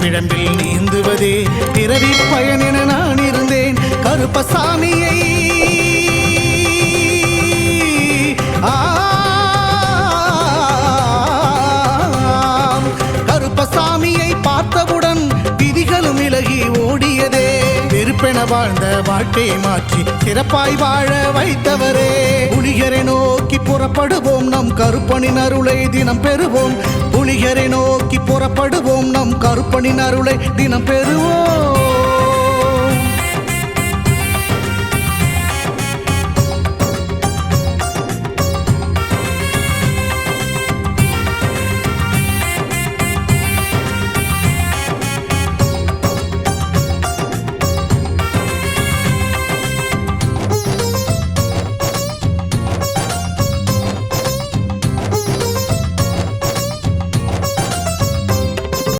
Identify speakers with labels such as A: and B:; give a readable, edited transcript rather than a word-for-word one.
A: பிழம்பில் நீந்துவதே பிறவி பயன் என நான் இருந்தேன் கருப்பசாமியை கருப்பசாமியை பார்த்தவுடன் விதிகளும் விலகி ஓடியதே வெறுப்பென வாழ்ந்த வாழ்க்கையை மாற்றி சிறப்பாய் வாழ வைத்தவரே புலிகரை நோக்கி புறப்படுவோம் நம் கருப்பனின் அருளை தினம் பெறுவோம் புலிகரை நோக்கி புறப்படுவோம் நம் கருப்பனின் அருளை தினம் பெறுவோம்